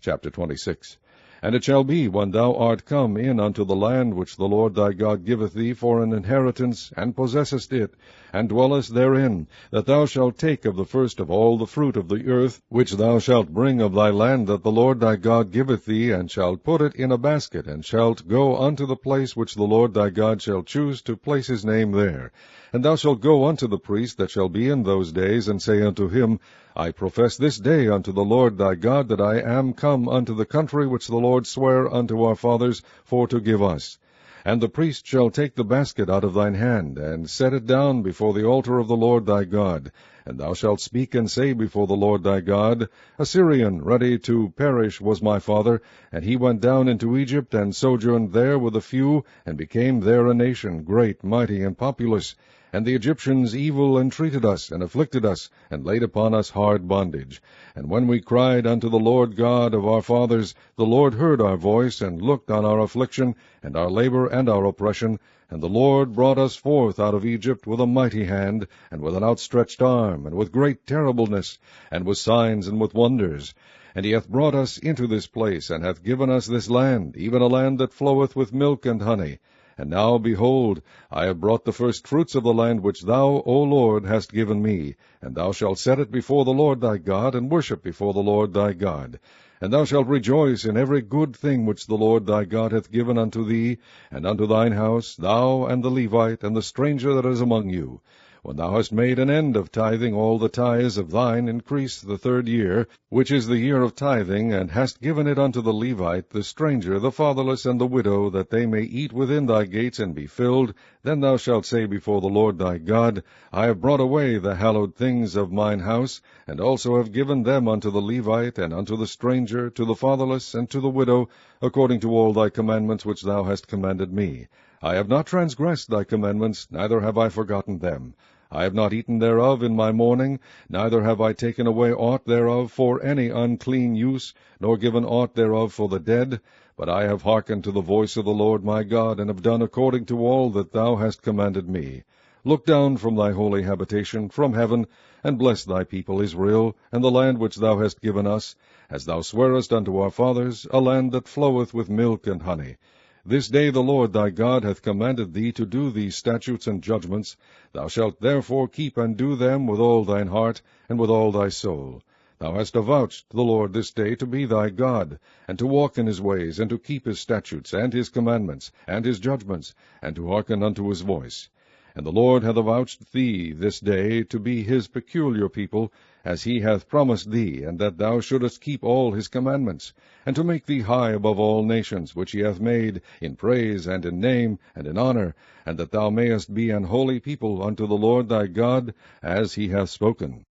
Chapter 26. And it shall be, when thou art come in unto the land which the Lord thy God giveth thee for an inheritance, and possessest it, and dwellest therein, that thou shalt take of the first of all the fruit of the earth, which thou shalt bring of thy land that the Lord thy God giveth thee, and shalt put it in a basket, and shalt go unto the place which the Lord thy God shall choose to place his name there. And thou shalt go unto the priest that shall be in those days, and say unto him, I profess this day unto the Lord thy God that I am come unto the country which the Lord sware unto our fathers for to give us. And the priest shall take the basket out of thine hand, and set it down before the altar of the Lord thy God. And thou shalt speak and say before the Lord thy God, A Syrian ready to perish was my father, and he went down into Egypt, and sojourned there with a few, and became there a nation, great, mighty, and populous. And the Egyptians evil entreated us, and afflicted us, and laid upon us hard bondage. And when we cried unto the Lord God of our fathers, the Lord heard our voice, and looked on our affliction, and our labor, and our oppression. And the Lord brought us forth out of Egypt with a mighty hand, and with an outstretched arm, and with great terribleness, and with signs and with wonders. And he hath brought us into this place, and hath given us this land, even a land that floweth with milk and honey. And now, behold, I have brought the first fruits of the land which thou, O Lord, hast given me, and thou shalt set it before the Lord thy God, and worship before the Lord thy God. And thou shalt rejoice in every good thing which the Lord thy God hath given unto thee, and unto thine house, thou and the Levite, and the stranger that is among you. When thou hast made an end of tithing all the tithes of thine increase the 3rd year, which is the year of tithing, and hast given it unto the Levite, the stranger, the fatherless, and the widow, that they may eat within thy gates and be filled, then thou shalt say before the Lord thy God, I have brought away the hallowed things of mine house, and also have given them unto the Levite, and unto the stranger, to the fatherless, and to the widow, according to all thy commandments which thou hast commanded me. I have not transgressed thy commandments, neither have I forgotten them. I have not eaten thereof in my mourning, neither have I taken away aught thereof for any unclean use, nor given aught thereof for the dead. But I have hearkened to the voice of the Lord my God, and have done according to all that thou hast commanded me. Look down from thy holy habitation, from heaven, and bless thy people Israel, and the land which thou hast given us, as thou swarest unto our fathers, a land that floweth with milk and honey. This day the Lord thy God hath commanded thee to do these statutes and judgments. Thou shalt therefore keep and do them with all thine heart, and with all thy soul. Thou hast avouched the Lord this day to be thy God, and to walk in his ways, and to keep his statutes, and his commandments, and his judgments, and to hearken unto his voice. And the Lord hath avouched thee this day to be his peculiar people, as he hath promised thee, and that thou shouldest keep all his commandments, and to make thee high above all nations, which he hath made, in praise, and in name, and in honor, and that thou mayest be an holy people unto the Lord thy God, as he hath spoken.